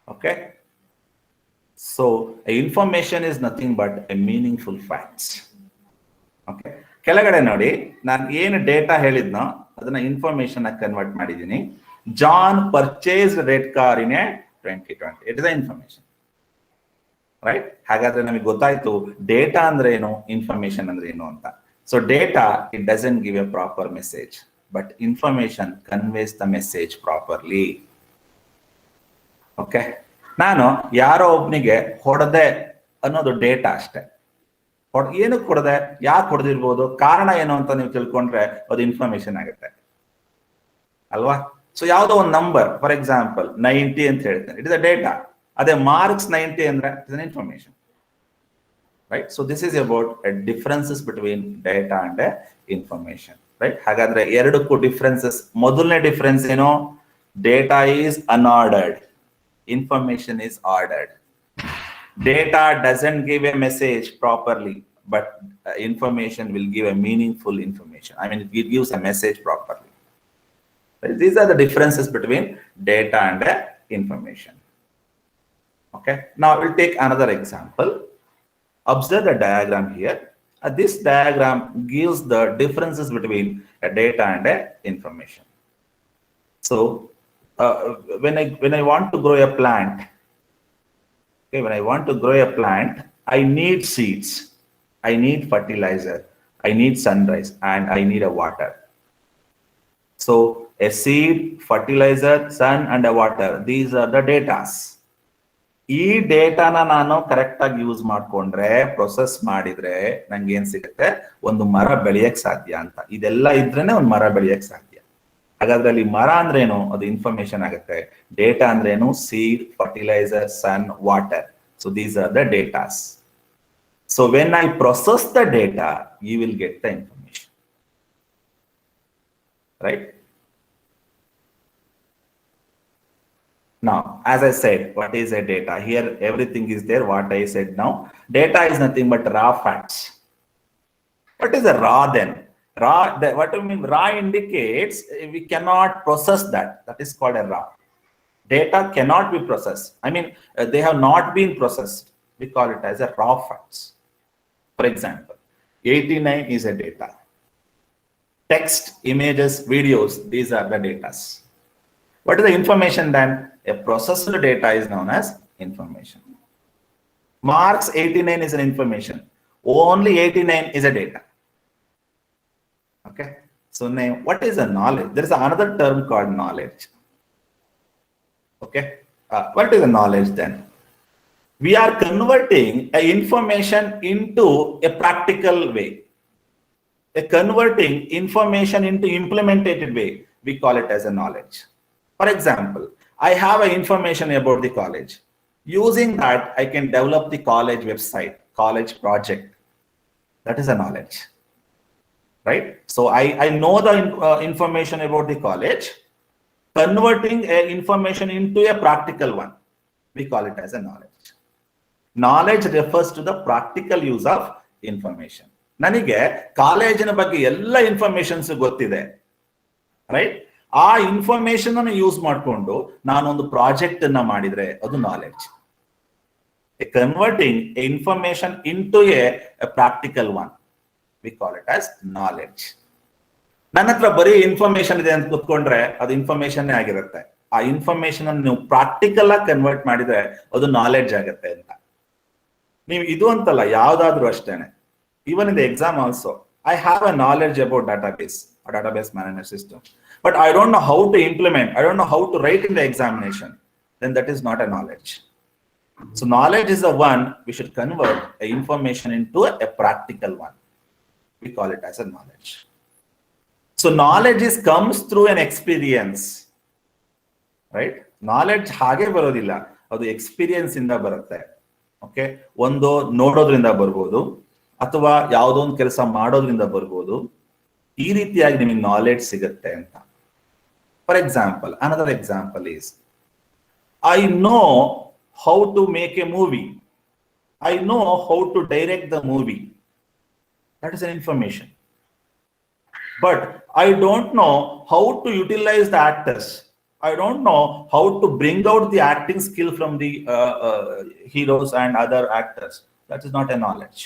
Okay, so information is nothing but a meaningful facts. Okay, ಕೆಳಗಡೆ ನೋಡಿ, ನಾನು ಏನು ಡೇಟಾ ಹೇಳಿದ್ನೋ ಅದನ್ನ ಇನ್ಫಾರ್ಮೇಶನ್ ಆಗಿ ಕನ್ವರ್ಟ್ ಮಾಡಿದ್ದೀನಿ. John purchased red car in 2020. It is information, right? ಹಾಗಾದ್ರೆ ನಮಗೆ ಗೊತ್ತಾಯ್ತು ಡೇಟಾ ಅಂದ್ರೆ ಏನು, ಇನ್ಫಾರ್ಮೇಶನ್ ಅಂದ್ರೆ ಏನು ಅಂತ. So data, it doesn't give A proper message, but information conveys the message properly. Okay, ನಾನು ಯಾರೋ ಒಬ್ನಿಗೆ ಹೊಡೆದೆ ಅನ್ನೋದು ಡೇಟಾ ಅಷ್ಟೇ. ಏನಕ್ಕೆ ಹೊಡೆದೆ, ಯಾಕೆ ಹೊಡೆದಿರ್ಬೋದು, ಕಾರಣ ಏನು ಅಂತ ನೀವು ತಿಳ್ಕೊಂಡ್ರೆ ಅದು ಇನ್ಫಾರ್ಮೇಶನ್ ಆಗುತ್ತೆ ಅಲ್ವಾ? ಸೊ ಯಾವುದೋ ಒಂದು ನಂಬರ್, ಫಾರ್ ಎಕ್ಸಾಂಪಲ್ 90 ಅಂತ ಹೇಳ್ತೇನೆ, ಇಟ್ ಇಸ್ ಅ ಡೇಟಾ. ಅದೇ ಮಾರ್ಕ್ಸ್ 90 ಅಂದ್ರೆ it is an information, right? So this is about differences between data and information, right? ಹಾಗಾದ್ರೆ ಎರಡಕ್ಕೂ ಡಿಫರೆನ್ಸಸ್. ಮೊದಲನೇ ಡಿಫರೆನ್ಸ್ ಏನು? Data is unordered, information is ordered. Data doesn't give a message properly, but information will give a meaningful information. I mean, it gives a message properly. Right? These are the differences between data and information. Okay, now we'll take another example. Observe the diagram here. This diagram gives the differences between data and information. So when I want to grow a plant, okay, when I want to grow a plant, I need seeds, I need fertilizer, I need sunrise, and I need a water. So a seed, fertilizer, sun, and a water, these are the datas. ಈ ಡೇಟಾನ ನಾನು correct ಆಗಿ use ಮಾಡ್ಕೊಂಡ್ರೆ, process ಮಾಡಿದ್ರೆ ನಂಗೆ ಏನ್ ಸಿಗುತ್ತೆ? ಒಂದು ಮರ ಬೆಳೆಯಕ್ ಸಾಧ್ಯ ಅಂತ. ಇದೆಲ್ಲ ಇದ್ರೇನೆ ಒಂದು ಮರ ಬೆಳೆಯಕ್ ಸಾಧ್ಯ. ಹಾಗಾದ್ರೆ ಅಲ್ಲಿ ಮರ ಅಂದ್ರೆ ಏನು? ಅದು ಇನ್ಫಾರ್ಮೇಶನ್ ಆಗುತ್ತೆ. ಡೇಟಾ ಅಂದ್ರೆ ಏನು? Seed, fertiliser, sun, water. So these are the datas. So when I process the data, you will get the information, right? Now, as I said, what is a data? Here, everything is there. What I said now, data is nothing but raw facts. What is a raw then? Raw, what do you mean? Raw indicates we cannot process that. That is called a raw. Data cannot be processed. I mean, they have not been processed. We call it as a raw facts. For example, 89 is a data. Text, images, videos, these are the datas. What is the information then? A processed data is known as information. Marks 89 is an information. Only 89 is a data. Okay. So now, what is a knowledge? There is another term called knowledge. Okay. What is a knowledge then? We are converting a information into a practical way. Converting information into implemented way, we call it as a knowledge. For example, I have an information about the college. Using that, I can develop the college website, college project. That is a knowledge, right? So I know the information about the college. Converting information into a practical one, we call it as a knowledge. Knowledge refers to the practical use of information. ನನಗೆ ಕಾಲೇಜಿನ ಬಗ್ಗೆ ಎಲ್ಲ informations ಗೊತ್ತಿದೆ, right? ಆ information ಅನ್ನು use ಮಾಡಿಕೊಂಡು ನಾನೊಂದು project ಅನ್ನ ಮಾಡಿದ್ರೆ ಅದು knowledge. Converting information into A practical one, we call it as knowledge. ನನ್ನ ಹತ್ರ ಬರೀ ಇನ್ಫಾರ್ಮೇಶನ್ ಇದೆ ಅಂತ ಕೂತ್ಕೊಂಡ್ರೆ ಅದು ಇನ್ಫಾರ್ಮೇಶನ್ ಆಗಿರುತ್ತೆ. ಆ ಇನ್ಫಾರ್ಮೇಶನ್ ಅನ್ನು ನೀವು ಪ್ರಾಕ್ಟಿಕಲ್ ಆಗಿ ಕನ್ವರ್ಟ್ ಮಾಡಿದ್ರೆ ಅದು ನಾಲೆಡ್ಜ್ ಆಗುತ್ತೆ ಅಂತ. ನೀವು ಇದು ಅಂತಲ್ಲ, ಯಾವ್ದಾದ್ರು ಅಷ್ಟೇನೆ. Even in the exam also, I have a knowledge about database, database management system, but I don't know how to implement, I don't know how to write in the examination, then that is not a knowledge. So knowledge is the one we should convert a information into a practical one, we call it as a knowledge. So knowledge comes through an experience, right? Knowledge ಹಾಗೆ ಬರೋದಿಲ್ಲ, ಅದು experience ಇಂದ ಬರುತ್ತೆ. Okay, ಒಂದು ನೋಡೋದ್ರಿಂದ ಬರ್ಬೋದು, ಅಥವಾ ಯಾವುದೋ ಒಂದು ಕೆಲಸ ಮಾಡೋದ್ರಿಂದ ಬರ್ಬೋದು. ಈ ರೀತಿಯಾಗಿ ನಿಮಗೆ ನಾಲೆಡ್ಜ್ ಸಿಗುತ್ತೆ ಅಂತ. For example, another example is, I know how to make a movie, I know how to direct the movie. That is an information. But I don't know how to utilise the actors. I don't know how to bring out the acting skill from the heroes and other actors. That is not a knowledge.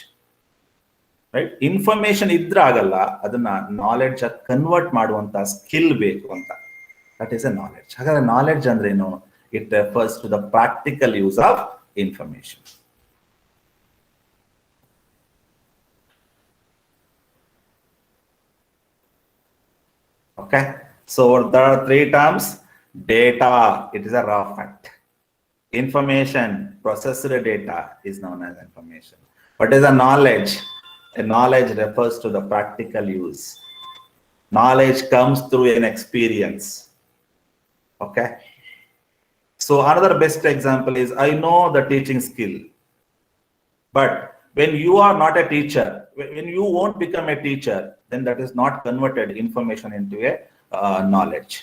Right? Information ಇದ್ರೆ ಆಗಲ್ಲ, ಅದನ್ನ knowledge convert ಮಾಡುವಂತ skill ಬೇಕು ಅಂತ. That is a knowledge. ಹಾಗಾದ್ರೆ knowledge ಅಂದ್ರೆ ಏನು? It refers to the practical use of information. Okay, so there are three terms. Data, it is a raw fact. Information, processed data is known as information. What is a knowledge? A knowledge refers to the practical use. Knowledge comes through an experience. Okay, so another best example is, I know the teaching skill, but when you are not a teacher, when you won't become a teacher, then that is not converted information into a knowledge.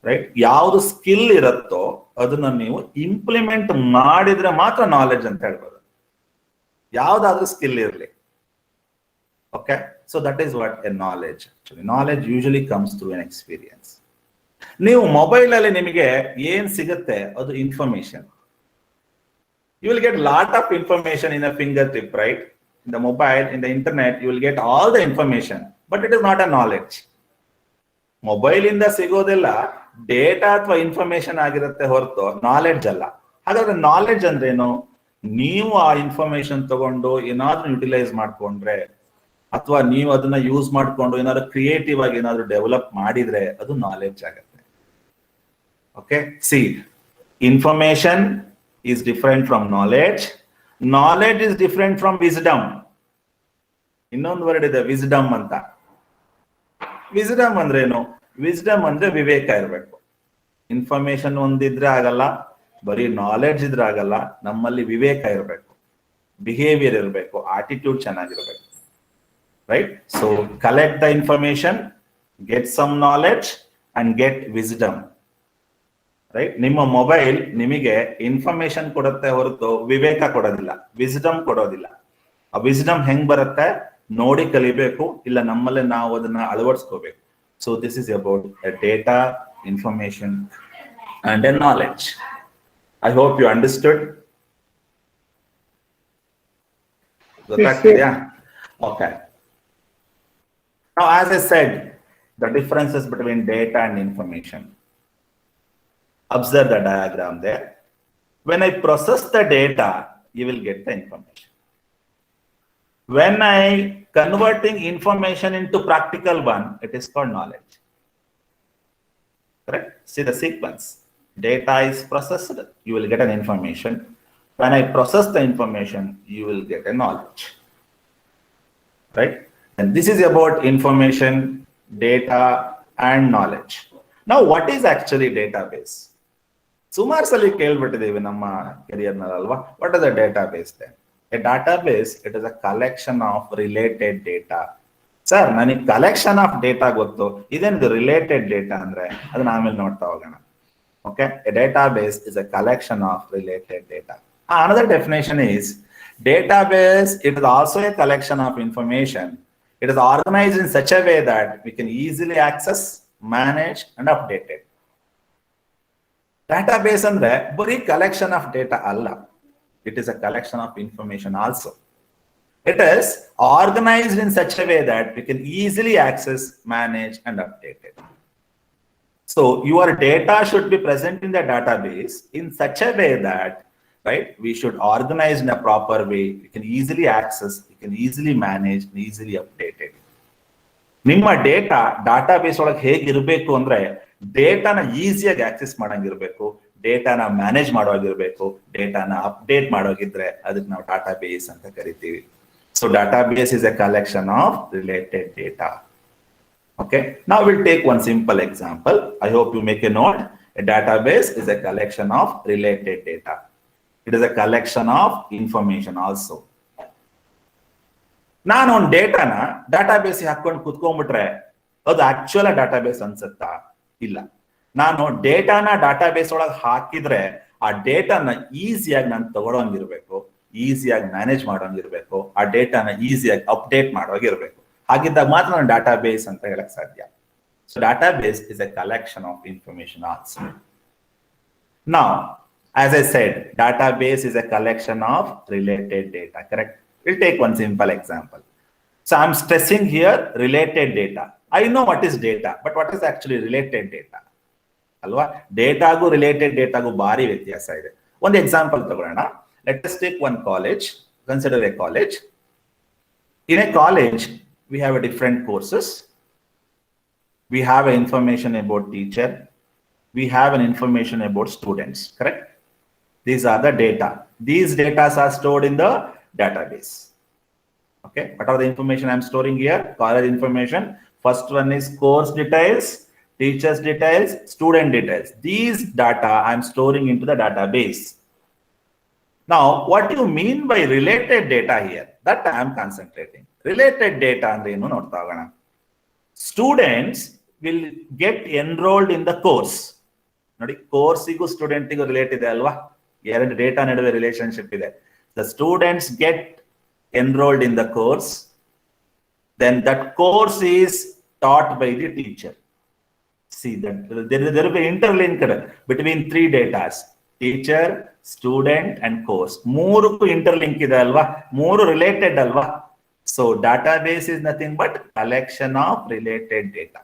Right? ಯಾವುದು skill ಇರುತ್ತೋ ಅದನ್ನ ನೀವು implement ಮಾಡಿದ್ರೆ ಮಾತ್ರ knowledge ಅಂತ ಹೇಳ್ಬೋದು. ಯಾವ್ದಾದ್ರೂ skill ಇರಲಿ. Okay, so that is what A knowledge. Actually knowledge usually comes through N experience. ನೀವು ಮೊಬೈಲ್ ಅಲ್ಲಿ ನಿಮಗೆ ಏನ್ ಸಿಗುತ್ತೆ ಅದು information. You will get lot of information in a fingertip, right? In the mobile, in the internet, you will get all the information, but it is not a knowledge. Mobile ಇಂದ ಸಿಗೋದೆಲ್ಲ data ಅಥವಾ information ಆಗಿರುತ್ತೆ ಹೊರತು knowledge ಅಲ್ಲ. ಹಾಗಾದ್ರೆ knowledge ಅಂದ್ರೆ ಏನು? ನೀವು ಆ ಇನ್ಫಾರ್ಮೇಶನ್ ತಗೊಂಡು ಏನಾದ್ರೂ ಯುಟಿಲೈಸ್ ಮಾಡ್ಕೊಂಡ್ರೆ, ಅಥವಾ ನೀವು ಅದನ್ನ ಯೂಸ್ ಮಾಡ್ಕೊಂಡು ಏನಾದ್ರು ಕ್ರಿಯೇಟಿವ್ ಆಗಿ ಏನಾದ್ರು ಡೆವಲಪ್ ಮಾಡಿದ್ರೆ ಅದು ನಾಲೆಡ್ಜ್ ಆಗುತ್ತೆ. Okay, C, information is different from knowledge. Knowledge is different from wisdom. ಇನ್ನೊಂದು ವರ್ಡ್ ಇದೆ wisdom ಅಂತ. wisdom ಅಂದ್ರೆ ಏನು? wisdom ಅಂದ್ರೆ ವಿವೇಕ ಇರಬೇಕು. ಇನ್ಫಾರ್ಮೇಶನ್ ಒಂದಿದ್ರೆ ಆಗಲ್ಲ, ಬರೀ ನಾಲೆಡ್ಜ್ ಇದ್ರೆ ಆಗಲ್ಲ. ನಮ್ಮಲ್ಲಿ ವಿವೇಕ ಇರಬೇಕು, ಬಿಹೇವಿಯರ್ ಇರಬೇಕು, ಆಟಿಟ್ಯೂಡ್ ಚೆನ್ನಾಗಿರ್ಬೇಕು. Right? So collect the information, get some knowledge and get wisdom. Right? ನಿಮ್ಮ ಮೊಬೈಲ್ ನಿಮಗೆ ಇನ್ಫಾರ್ಮೇಶನ್ ಕೊಡುತ್ತೆ ಹೊರತು ವಿವೇಕ ಕೊಡೋದಿಲ್ಲ, ವಿಸ್ಡಮ್ ಕೊಡೋದಿಲ್ಲ. ಆ ವಿಸ್ಡಮ್ ಹೆಂಗ್ ಬರುತ್ತೆ? ನೋಡಿ ಕಲಿಬೇಕು, ಇಲ್ಲ ನಮ್ಮಲ್ಲೇ ನಾವು ಅದನ್ನ ಅಳವಡಿಸ್ಕೋಬೇಕು. So this is about data, information and a knowledge. I hope you understood. ಗೊತ್ತಾಗ್ತಿದ್ಯಾ? Okay. Now, as I said, the differences between data and information. Observe the diagram there. When I process the data, you will get the information. When I converting information into practical one, it is called knowledge. Correct? See the sequence. Data is processed, you will get an information. When I process the information, you will get a knowledge. Right? And this is about information, data, and knowledge. Now, what is actually database? ಸುಮಾರು ಸಲ ಕೇಳ್ಬಿಟ್ಟಿದ್ದೀವಿ ನಮ್ಮ ಕೆರಿಯರ್ನಲ್ಲಿ ಅಲ್ವಾ? What is a database? A database, it is a collection of related data. Sir, ನನಗೆ collection of data ಗೊತ್ತು, ಇದೇನಿದು related data ಅಂದ್ರೆ ಅದನ್ನ ಆಮೇಲೆ ನೋಡ್ತಾ ಹೋಗೋಣ. Okay, A database is a collection of related data. Another definition is database, it is also a collection of information. It is organized in such a way that we can easily access, manage, and update it. Database andre bari collection of data alla, it is a collection of information also. It is organized in such a way that we can easily access, manage, and update it. So your data should be present in the database in such a way that, right, we should organize in a proper way, we can easily access, we can easily manage, and easily update it. ನಿಮ್ಮ database ಒಳಗೆ ಹೇಗಿರ್ಬೇಕು ಅಂದ್ರೆ ಡೇಟಾನ ಈಸಿಯಾಗಿ access ಮಾಡಂಗಿರ್ಬೇಕು, ಡೇಟಾನ manage ಮಾಡೋಗಿರ್ಬೇಕು, ಡೇಟಾನ update ಮಾಡೋಗಿದ್ರೆ ಅದಕ್ಕೆ ನಾವು database ಅಂತ ಕರಿತೀವಿ. So database is a collection of related data. Okay, now we'll take one simple example. I hope you make a note. A database is a collection of related data. It is a collection of information also. ನಾನು ಒಂದು ಡೇಟಾನ database ಹಾಕೊಂಡು ಕುತ್ಕೊಂಡ್ಬಿಟ್ರೆ ಅದು actual database ಅನ್ಸುತ್ತಾ? ಇಲ್ಲ. ನಾನು ಡೇಟಾನ database ಒಳಗೆ ಹಾಕಿದ್ರೆ ಆ ಡೇಟಾನ ಈಸಿಯಾಗಿ ನಾನು ತಗೊಳಂಗಿರ್ಬೇಕು, ಈಸಿಯಾಗಿ ಮ್ಯಾನೇಜ್ ಮಾಡೋಂಗಿರ್ಬೇಕು, ಆ ಡೇಟಾನ ಈಸಿಯಾಗಿ ಅಪ್ಡೇಟ್ ಮಾಡೋಗಿರ್ಬೇಕು. ಹಾಗಿದ್ದಾಗ ಮಾತ್ರ ನಾನು ಡಾಟಾಬೇಸ್ ಅಂತ ಹೇಳಕ್ ಸಾಧ್ಯ. So database is a collection of information also. Now, as I said, database is a collection of related data, correct? We'll take one simple example. So I'm stressing here related data. I know what is data, but what is actually related data? Alva? Datagu related datagu bari vyathyasa ide. One example tagollona. Let us take one college. Consider a college. In a college, we have a different courses. We have information about teacher. We have an information about students, correct? These are the data. These data are stored in the database. Okay, what are the information I'm storing here? College information. First one is course details, teachers details, student details. These data I'm storing into the database. Now, what do you mean by related data here? That I am concentrating. Related data andre enu nodta hogona. Students will get enrolled in the course. Nodi, course igu student igu relate ide alva? Eradu data naduve relationship ide. The students get enrolled in the course, then that course is taught by the teacher. See that there will be interlinked between three data: teacher, student, and course. Mooru interlink ide alva, mooru related alva. So database is nothing but collection of related data.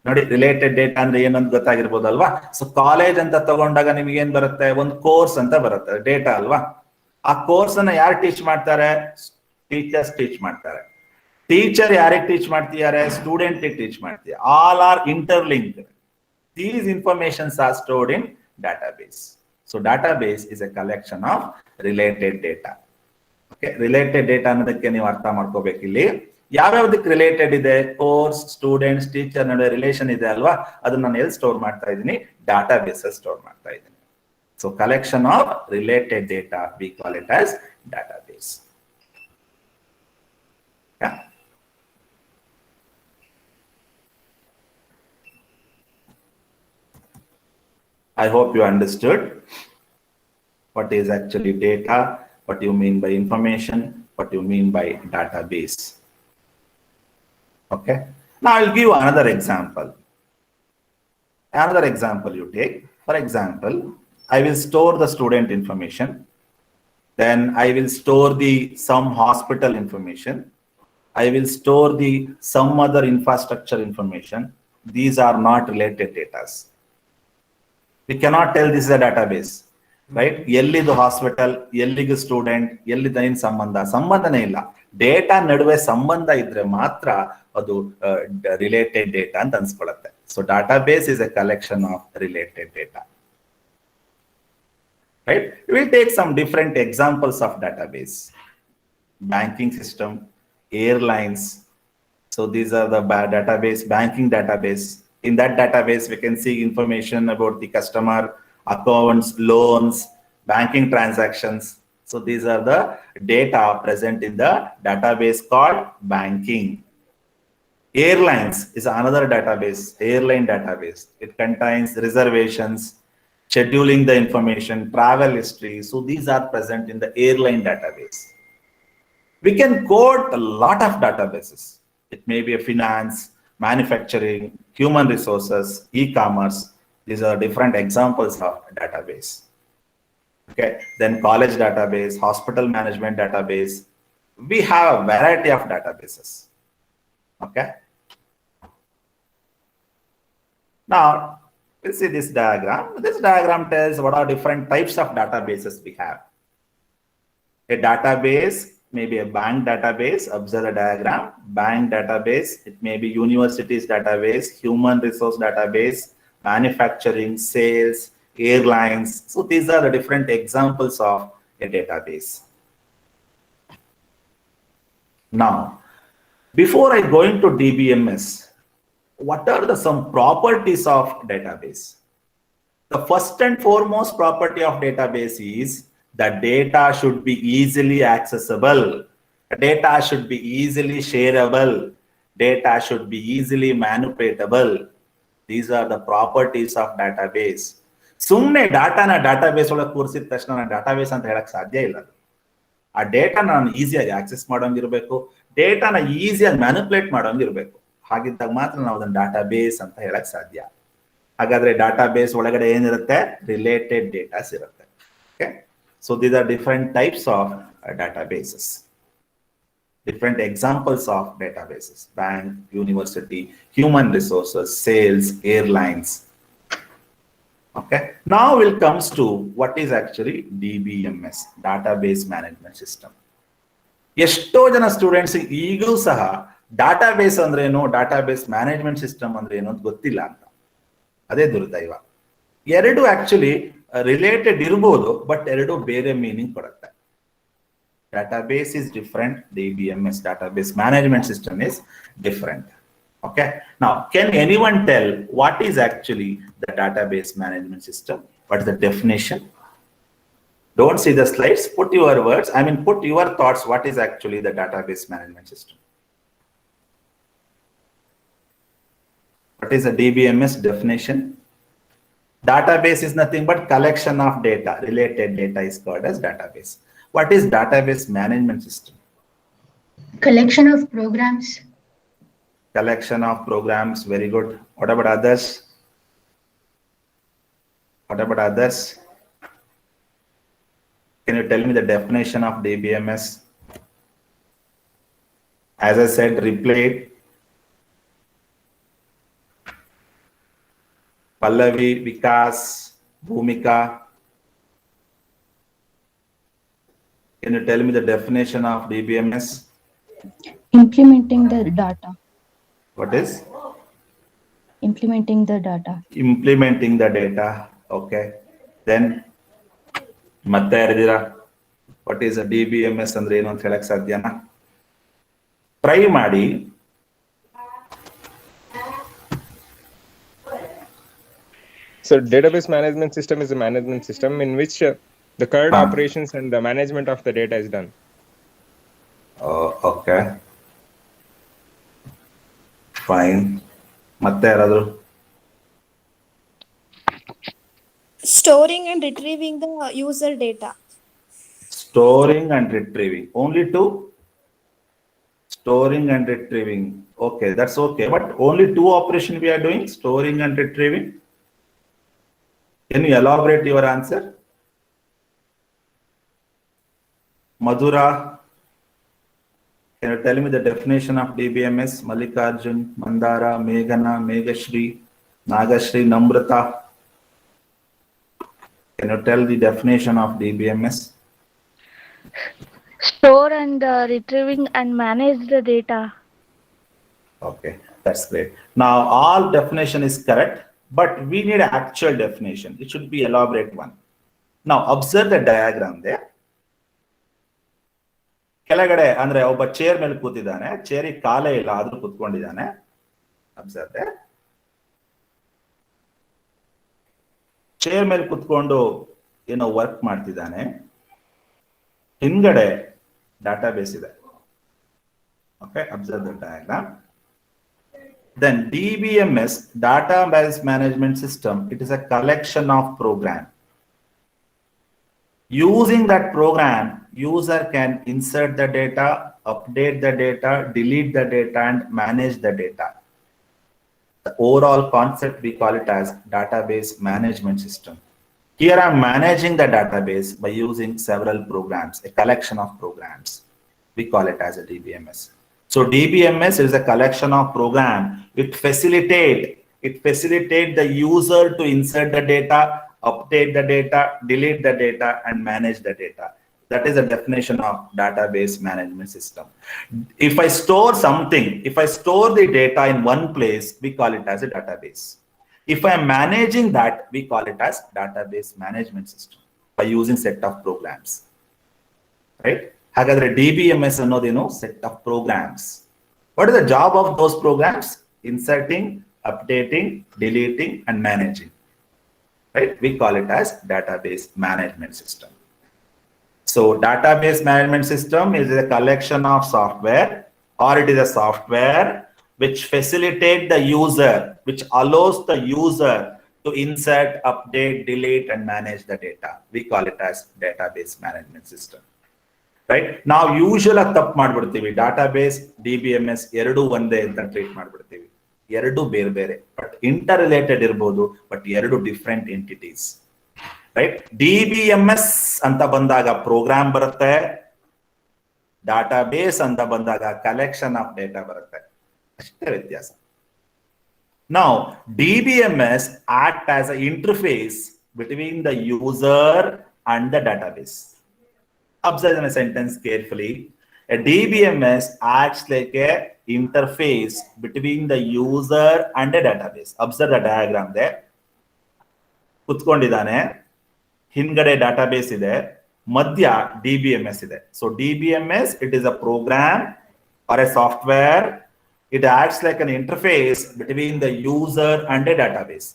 ನೋಡಿ, related data ಅಂದ್ರೆ ಏನಂತ ಗೊತ್ತಾಗಿರ್ಬೋದು ಅಲ್ವಾ? So college ಅಂತ ತಗೊಂಡಾಗ ನಿಮಗೆ ಏನ್ ಬರುತ್ತೆ? ಒಂದು ಕೋರ್ಸ್ ಅಂತ ಬರುತ್ತೆ, ಡೇಟಾ ಅಲ್ವಾ? ಆ ಕೋರ್ಸ್ ಅನ್ನ ಯಾರು ಟೀಚ್ ಮಾಡ್ತಾರೆ? ಟೀಚರ್ಸ್ ಟೀಚ್ ಮಾಡ್ತಾರೆ. ಟೀಚರ್ ಯಾರಿಗೆ ಟೀಚ್ ಮಾಡ್ತಿದ್ದಾರೆ? ಸ್ಟೂಡೆಂಟ್ ಟೀಚ್ ಮಾಡ್ತಿದ್ದಾರೆ. All are interlinked. These informations are stored in database. So database is a collection of related data. Okay, related data ಅನ್ನೋದಕ್ಕೆ ನೀವು ಅರ್ಥ ಮಾಡ್ಕೋಬೇಕು. ಇಲ್ಲಿ ಯಾವ್ಯಾವ್ದಕ್ಕೆ ರಿಲೇಟೆಡ್ ಇದೆ? ಕೋರ್ಸ್, ಸ್ಟೂಡೆಂಟ್ಸ್, ಟೀಚರ್ ನಡುವೆ ರಿಲೇಷನ್ ಇದೆ ಅಲ್ವಾ? ಅದನ್ನ ನಾನು ಎಲ್ಲಿ ಸ್ಟೋರ್ ಮಾಡ್ತಾ ಇದ್ದೀನಿ? ಡಾಟಾಬೇಸ್ ಸ್ಟೋರ್ ಮಾಡ್ತಾ ಇದ್ದೀನಿ. So collection of related data, we call it as database. Yeah. I hope you understood what is actually data, what you mean by information, what you mean by database. Okay. Now I'll give another example. Another example you take. For example, I will store the student information. Then I will store some hospital information. I will store some other infrastructure information. These are not related data. We cannot tell this is a database, right? Yellidu hospital, yelligu student, yellida in sambandhane illa. Data naduve sambandha idre matra adu related data anta anskolutte. So database is a collection of related data. Right? We will take some different examples of database. Banking system, airlines. So these are the database, banking database. In that database, we can see information about the customer, accounts, loans, banking transactions. So these are the data present in the database called banking. Airlines is another database, airline database. It contains reservations, scheduling the information, travel history. So these are present in the airline database. We can quote a lot of databases. It may be a finance, manufacturing, human resources, e-commerce. These are different examples of database. Okay. Then college database, hospital management database. We have a variety of databases. Okay. Now, we'll see this diagram. This diagram tells what are different types of databases we have. A database may be a bank database. Observe the diagram. Bank database. It may be universities database, human resource database, manufacturing, sales, airlines. So these are the different examples of a database. Now, before I go into DBMS, what are some properties of database? The first and foremost property of database is that data should be easily accessible. Data should be easily shareable. Data should be easily manipulatable. These are the properties of database. ಸುಮ್ಮನೆ ಡಾಟಾನ database ಒಳಗೆ ಕೂರಿಸಿದ ತಕ್ಷಣ ನಾನು database ಅಂತ ಹೇಳಕ್ ಸಾಧ್ಯ ಇಲ್ಲ. ಆ data ನಾನು ಈಸಿಯಾಗಿ ಆಕ್ಸೆಸ್ ಮಾಡೋಂಗಿರ್ಬೇಕು, ಡೇಟಾನ ಈಸಿಯಾಗಿ ಮ್ಯಾನಿಪುಲೇಟ್ ಮಾಡೋಂಗಿರ್ಬೇಕು. ಹಾಗಿದ್ದಾಗ ಮಾತ್ರ ನಾವು ಅದನ್ನ ಡಾಟಾಬೇಸ್ ಅಂತ ಹೇಳಕ್ ಸಾಧ್ಯ. ಹಾಗಾದ್ರೆ ಡಾಟಾಬೇಸ್ ಒಳಗಡೆ ಏನಿರುತ್ತೆ? ರಿಲೇಟೆಡ್ ಡೇಟಾಸ್ ಇರುತ್ತೆ. Okay, so these are different types of databases. Different examples of databases: bank, university, human resources, sales, airlines. Okay, now we'll comes to what is actually DBMS, database management system. ಎಷ್ಟೋ ಜನ students ಈಗಲೂ ಸಹ database ಅಂದ್ರೆ ಏನು, database management system ಅಂದ್ರೆ ಏನು ಅಂತ ಗೊತ್ತಿಲ್ಲ ಅಂತ. ಅದೇ ದುರ್ದೈವ. ಎರಡು ಆಕ್ಚುಲಿ ರಿಲೇಟೆಡ್ ಇರ್ಬೋದು, ಬಟ್ ಎರಡು ಬೇರೆ ಮೀನಿಂಗ್ ಕೊಡುತ್ತೆ. Database is different, DBMS, database management system is different. Okay, now can anyone tell what is actually the database management system? What is the definition? Don't see the slides, put your words, put your thoughts. What is actually the database management system? What is the DBMS definition? Database is nothing but collection of data. Related data is called as database. What is database management system? Collection of programs. Collection of programs. Very good. What about others? What about others? Can you tell me the definition of DBMS? As I said, replay it. Pallavi, Vikas, Bhumika. Can you tell me the definition of DBMS? Implementing the data. What is? Implementing the data. Implementing the data. Okay. Then, ಮತ್ತೆ ಯಾರಿದ್ದೀರಾ? What is a DBMS ಅಂದ್ರೆ ಏನು ಅಂತ ಹೇಳಕ್ ಸಾಧ್ಯನಾ? Try ಮಾಡಿ. So database management system is a management system in which the current operations and the management of the data is done. Okay. Fine. ಮತ್ತೆ ಯಾರಾದ್ರು? Storing and retrieving the user data. Storing and retrieving. Only two? Storing and retrieving. Okay, that's okay. But only two operations we are doing, storing and retrieving. Can you elaborate your answer? Madhura, can you tell me the definition of DBMS? Mallikarjun, Mandara, Meghana, Meghashri, Nagashri, Namrata. Can you tell the definition of DBMS? Store and retrieving and manage the data. Okay, that's great. Now all definition is correct, but we need an actual definition. It should be elaborate one. Now observe the diagram there. ಕೆಳಗಡೆ ಅಂದ್ರೆ ಒಬ್ಬ chair ಮೇಲೆ ಕೂತಿದ್ದಾನೆ, ಚೇರಿಗೆ ಕಾಲೇ ಇಲ್ಲ ಆದ್ರೂ ಕೂತ್ಕೊಂಡಿದ್ದಾನೆ. Observe they. Chair ಮೇಲೆ ಕೂತ್ಕೊಂಡು ಏನೋ ವರ್ಕ್ ಮಾಡ್ತಿದ್ದಾನೆ. ಹಿಂಗಡೆ ಡಾಟಾಬೇಸ್ ಇದೆ. Okay, observe the diagram. Then DBMS, database management system, it is a collection of program. Using that program, user can insert the data, update the data, delete the data, and manage the data. The overall concept, we call it as database management system. Here I'm managing the database by using several programs, a collection of programs. We call it as a DBMS. So DBMS is a collection of program. It facilitate the user to insert the data, update the data, delete the data, and manage the data. That is the definition of database management system. If I store something, if I store the data in one place, we call it as a database. If I am managing that, we call it as database management system by using set of programs. Right? ಹಾಗಾದ್ರೆ DBMS ಅನ್ನೋದೇನು? Set of programs. What is the job of those programs? Inserting, updating, deleting and managing. Right? We call it as database management system. So database management system is a collection of software, or it is a software which facilitate the user, which allows the user to insert, update, delete, and manage the data. We call it as database management system. Right? Now usually ತಪ್ಪು ಮಾಡ್ಬಿಡ್ತೀವಿ, database DBMS ಎರಡು ಒಂದೇ ಅಂತ treat ಮಾಡ್ಬಿಡ್ತೀವಿ. ಎರಡು ಬೇರೆ ಬೇರೆ, but inter related ಇರ್ಬೋದು, but ಎರಡು different entities. Right? DBMS ಅಂತ ಬಂದಾಗ ಪ್ರೋಗ್ರಾಮ್ ಬರುತ್ತೆ, ಡಾಟಾಬೇಸ್ ಅಂತ ಬಂದಾಗ ಕಲೆಕ್ಷನ್ ಆಫ್ ಡೇಟಾ ಬರುತ್ತೆ. ಅಷ್ಟೇ ವ್ಯತ್ಯಾಸ. Now, DBMS act as an interface between the user and the database. Observe the sentence carefully. A DBMS acts like a interface between the user and the database. Observe the diagram there. ಕುತ್ಕೊಂಡಿದ್ದಾನೆ, ಹಿಂದ್ಗಡೆ database ಇದೆ, ಮಧ್ಯ DBMS ಇದೆ. So DBMS, it is a program or a software. It acts like an interface between the user and a database.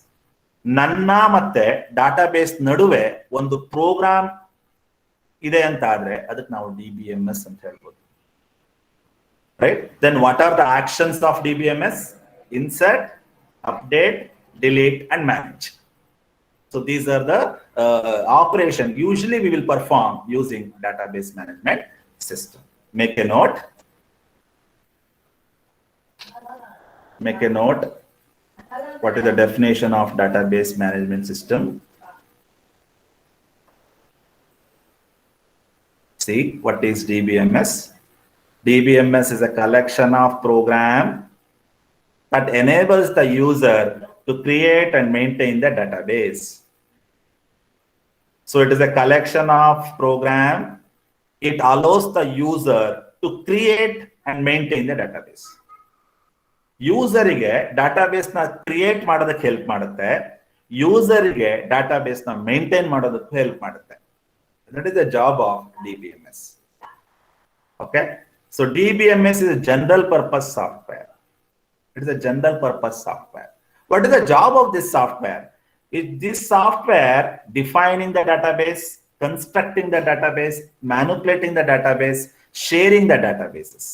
ನನ್ನ ಮತ್ತೆ database ನಡುವೆ ಒಂದು program ಇದೆ ಅಂತ ಆದ್ರೆ ಅದಕ್ಕೆ ನಾವು DBMS ಅಂತ ಹೇಳ್ಬೋದು. Right? Then what are the actions of DBMS? Insert, update, delete, and manage. So these are the operation usually we will perform using database management system. Make a note. Make a note. What is the definition of database management system? See, what is DBMS? DBMS is a collection of program that enables the user to create and maintain the database. So it is a collection of program. It allows the user to create and maintain the database. ಯೂಸರಿಗೆ database ನ create ಮಾಡೋದಕ್ಕೆ help ಮಾಡುತ್ತೆ, ಯೂಸರಿಗೆ database ನ maintain ಮಾಡೋದಕ್ಕೂ help ಮಾಡುತ್ತೆ. That is the job of DBMS. Okay, so DBMS is a general purpose software. It is a general purpose software. What is the job of this software? Is this software defining the database, constructing the database, manipulating the database, sharing the databases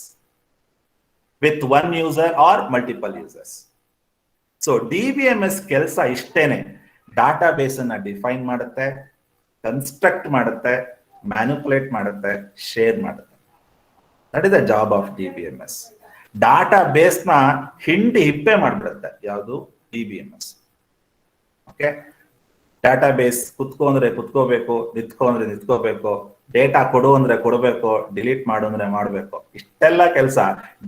with one user or multiple users. So DBMS ಕೆಲಸ ಇಷ್ಟೇನೆ, database ಅನ್ನ define ಮಾಡುತ್ತೆ, construct ಮಾಡುತ್ತೆ, manipulate ಮಾಡುತ್ತೆ, share ಮಾಡುತ್ತೆ. That is the job of DBMS. Database ನ ಹಿಂಡಿ ಹಿಪ್ಪೆ ಮಾಡ್ಬಿಡುತ್ತೆ ಯಾವುದು? DBMS. Okay, database ಕುತ್ಕೋ ಅಂದ್ರೆ ಕುತ್ಕೋಬೇಕು, ನಿತ್ಕೋ ಅಂದ್ರೆ ನಿತ್ಕೋಬೇಕು, ಡೇಟಾ ಕೊಡು ಅಂದ್ರೆ ಕೊಡಬೇಕು, ಡಿಲೀಟ್ ಮಾಡು ಅಂದ್ರೆ ಮಾಡಬೇಕು. ಇಷ್ಟೆಲ್ಲ ಕೆಲಸ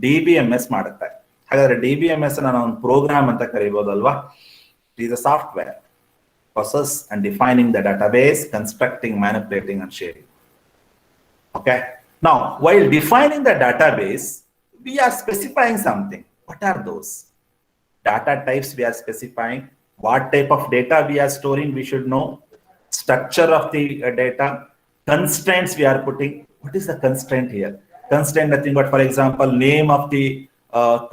DBMS ಮಾಡುತ್ತೆ. ಹಾಗಾದ್ರೆ DBMS ನಾನು ಒಂದು ಪ್ರೋಗ್ರಾಮ್ ಅಂತ ಕರಿಬಹುದಲ್ವಾ? It is a software process and defining the database, constructing, manipulating, and sharing. Okay. Now, while defining the database, we are specifying something. What are those? Data types we are specifying. What type of data we are storing, we should know. Structure of the data. Constraints we are putting. What is the constraint here? Constraint, nothing but, for example, name of the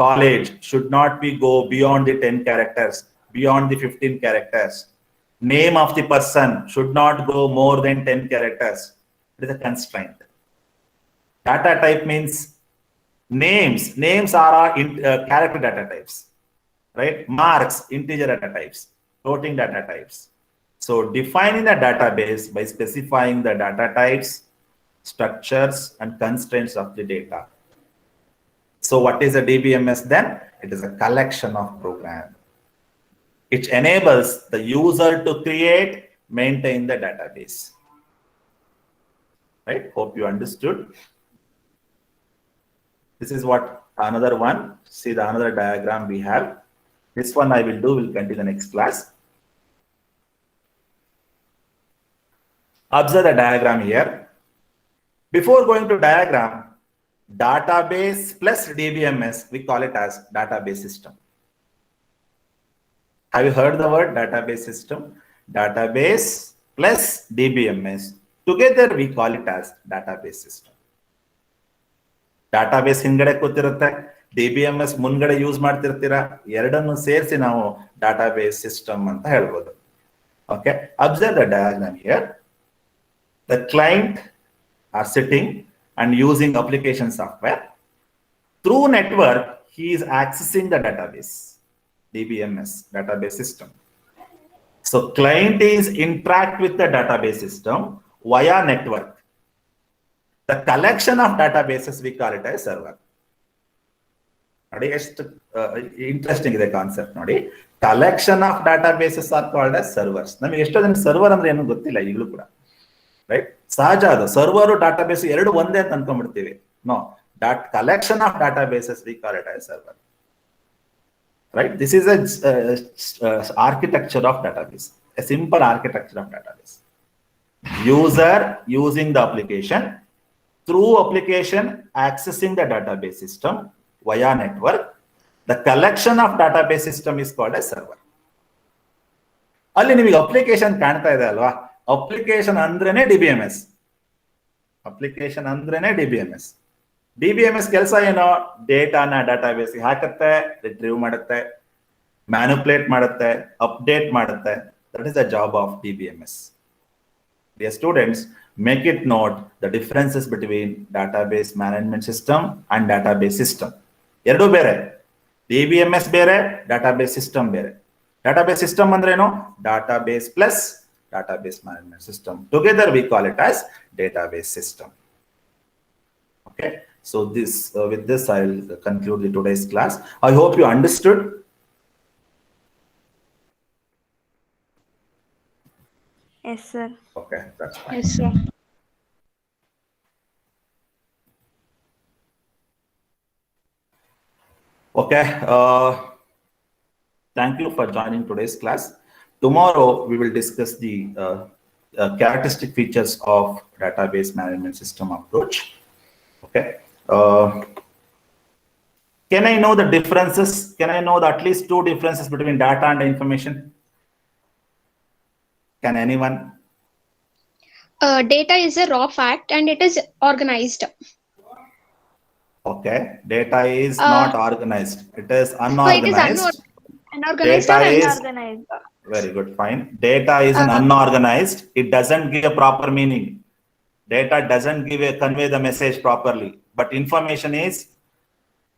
college should not be go beyond the 10 characters, beyond the 15 characters. Name of the person should not go more than 10 characters. It is a constraint. Data type means names. Names are character data types, right? Marks, integer data types, floating data types. So defining the database by specifying the data types, structures, and constraints of the data. So what is a DBMS then? It is a collection of programs. It enables the user to create, maintain the database. Right? Hope you understood. This is what another one. See the another diagram we have. This one I will do, will continue the next class. Observe the diagram here. Before going to diagram, database plus DBMS, we call it as database system. Have you heard the word database system? Database plus DBMS. Together we call it as database system. Database ಹಿಂಗಡೆ ಕೂತಿರುತ್ತೆ, DBMS ಮುಂಗಡೆ use ಮಾಡ್ತಿರ್ತೀರಾ, ಎರಡನ್ನು ಸೇರಿಸಿ ನಾವು database system ಅಂತ ಹೇಳ್ಬೋದು. Okay, observe the diagram here. The client are sitting and using application software. Through network, he is accessing the database. DBMS, database system. So client is interact with the database system via network. The collection of databases, we call it as server. ನೋಡಿ ಎಷ್ಟು interesting ಇದೆ concept ನೋಡಿ. Collection of data bases are called as servers. ನಮಗೆ ಎಷ್ಟೋ ಜನ server ಅಂದ್ರೆ ಏನು ಗೊತ್ತಿಲ್ಲ ಈಗಲೂ ಕೂಡ, ರೈಟ್? ಸಹಜ ಅದು, ಸರ್ವರ್ ಡಾಟಾ ಬೇಸ್ ಎರಡು ಒಂದೇ ಅಂತ ಅನ್ಕೊಂಡ್ಬಿಡ್ತೀವಿ. No, collection of databases we call it as server, right? This is a architecture of database, a simple architecture of database. User using the application, through application accessing the database system via network. The collection of database system is called as server. ಅಲ್ಲಿ ನಿಮಗೆ application ಕಾಣ್ತಾ ಇದೆ ಅಲ್ವಾ? Application ಅಂದ್ರೇನೆ DBMS. Application ಅಂದ್ರೇನೆ DBMS. DBMS ಕೆಲಸ ಏನು? ಡೇಟಾನ database ಹಾಕುತ್ತೆ, ರಿಟ್ರೀವ್ ಮಾಡುತ್ತೆ, ಮ್ಯಾನಿಪುಲೇಟ್ ಮಾಡುತ್ತೆ, ಅಪ್ಡೇಟ್ ಮಾಡುತ್ತೆ. That is the job of DBMS. Dear students, make it note the differences between database management system and database system. ಎರಡು ಬೇರೆ, DBMS ಬೇರೆ, database system ಬೇರೆ. Database system ಅಂದ್ರೇನು? Database plus database management system. Together we call it as database system. Okay. So this, with this, I'll conclude the today's class. I hope you understood. Yes, sir. Okay, that's fine. Yes, sir. Okay. Thank you for joining today's class. Tomorrow we will discuss the characteristic features of database management system approach. Okay. Can I know the differences? Can I know at least two differences between data and information? Can anyone? Data is a raw fact and it is organized. Okay. Data is not organized. It is So it unorganized. is unorganized Data or is- unorganized. Very good. Fine. Data is an unorganized. It doesn't give a proper meaning. Data doesn't convey the message properly. But information is,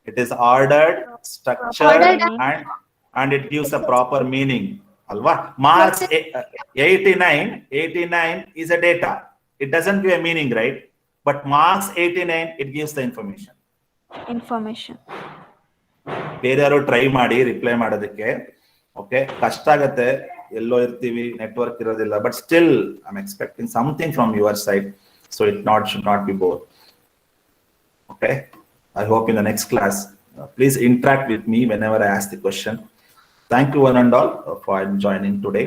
it is ordered, structured, Ordered. and it gives a proper meaning. Alva? Marks 89 is a data. It doesn't give a meaning, right? But marks 89, it gives the information. Information. ಬೇರೆಯವರು try ಮಾಡಿ reply ಮಾಡೋದಕ್ಕೆ. Okay, ಕಷ್ಟ ಆಗತ್ತೆ, ಎಲ್ಲೋ ಇರ್ತೀವಿ, network ಇರೋದಿಲ್ಲ. But still I am expecting something from your side, so it should not be bore. Okay, I hope in the next class please interact with me whenever I ask the question. Thank you one and all for joining today.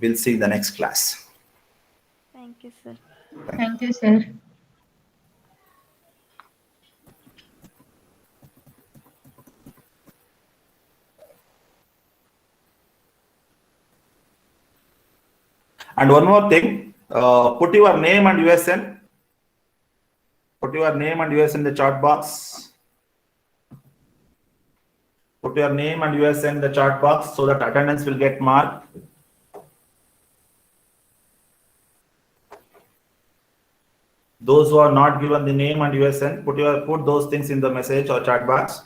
We'll see in the next class. Thank you, sir. Thank you, sir. And one more thing, put your name and USN. Put your name and USN in the chat box. Put your name and USN in the chat box so that attendance will get marked. Those who are not given the name and USN, put those things in the message or chat box.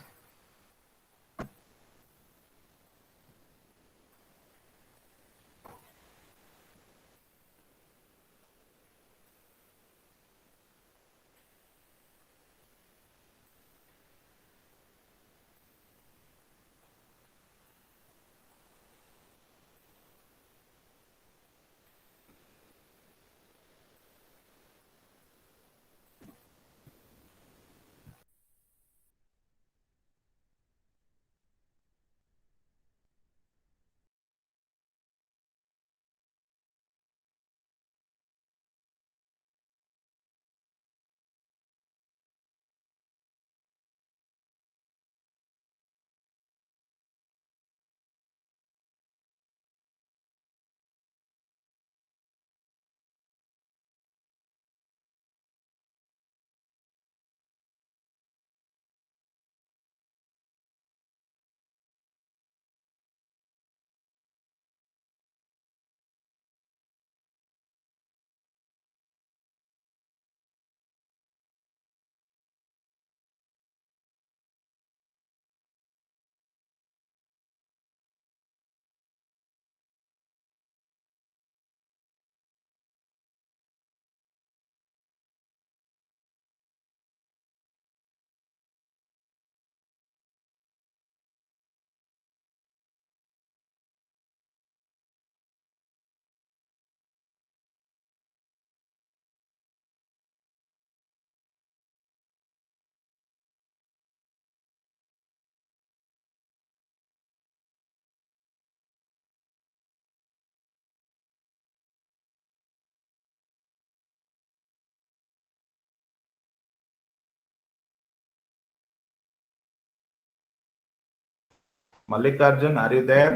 Mallikarjun, are you there?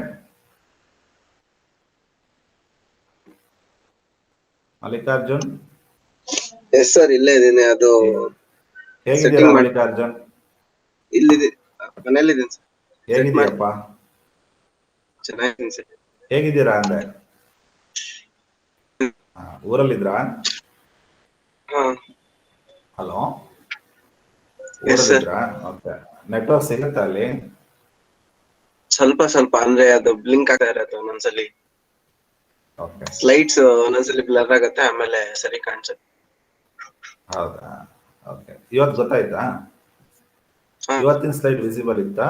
Mallikarjun, yes sir ಇಲ್ಲೇ ಇದೀನಿ. ಅದು ಹೇಗಿದ್ದೀರಾ Setting ಮಾಡಿ- ಮಲ್ಲಿಕಾರ್ಜುನ್? ಇಲ್ಲಿದೆ, ಮನೇಲಿದ್ದೀನಿ sir. ಹೇಗಿದ್ದೀಯಪ್ಪ? ಚೆನ್ನಾಗಿದ್ದೀನಿ sir. ಹೇಗಿದ್ದೀರಾ ಅಂದೆ? ಊರಲ್ಲಿದ್ರಾ? ಹಾ ಹಲೋ, Yes, sir. ಊರಲ್ಲಿದ್ರಾ? ಓಕೆ. ನೆಟ್ವರ್ಕ್ ಸಿಗುತ್ತಾ ಅಲ್ಲಿ? ಸ್ವಲ್ಪ ಸ್ವಲ್ಪ ಅಂದ್ರೆ ಅದು ಬ್ಲಿಂಕ್ ಆಗ್ತಾ ಇರತ್ತೆ ಒಂದೊಂದ್ಸಲಿ, ಓಕೆ, ಸ್ಲೈಡ್ಸ್ ಒಂದೊಂದ್ಸಲಿ ಬ್ಲರ್ ಆಗತ್ತೆ, ಆಮೇಲೆ ಸರಿ ಕಾಣಿಸುತ್ತೆ. ಹೌದಾ? ಓಕೆ. ಇವತ್ತು ಗೊತ್ತಾಯ್ತಾ? ಹಾ ಇವತ್ತಿನ ಸ್ಲೈಡ್ ವಿಸಿಬಲ್ ಇತ್ತಾ?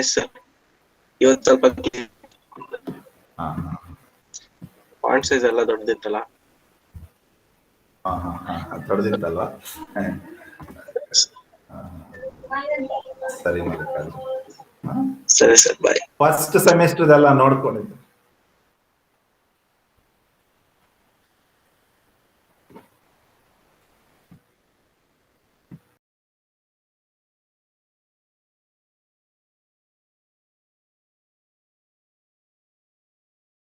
ಎಸ್ ಸರ್, ಇವತ್ತು ಸ್ವಲ್ಪ ಹಾ ಫಾಂಟ್ ಸೈಜ್ ಎಲ್ಲ ದೊಡ್ಡದಿತ್ತಲ್ಲ. ತೊಡೆದಿತ್ತಲ್ವಾ? ಸರಿ ಮಲ್ಲಿಕಾರ್ಜುನ್. ಸರಿ ಸರ್, ಬಾಯ್. ಫಸ್ಟ್ ಸೆಮಿಸ್ಟರ್ದೆಲ್ಲ ನೋಡ್ಕೊಂಡಿದ್ದು.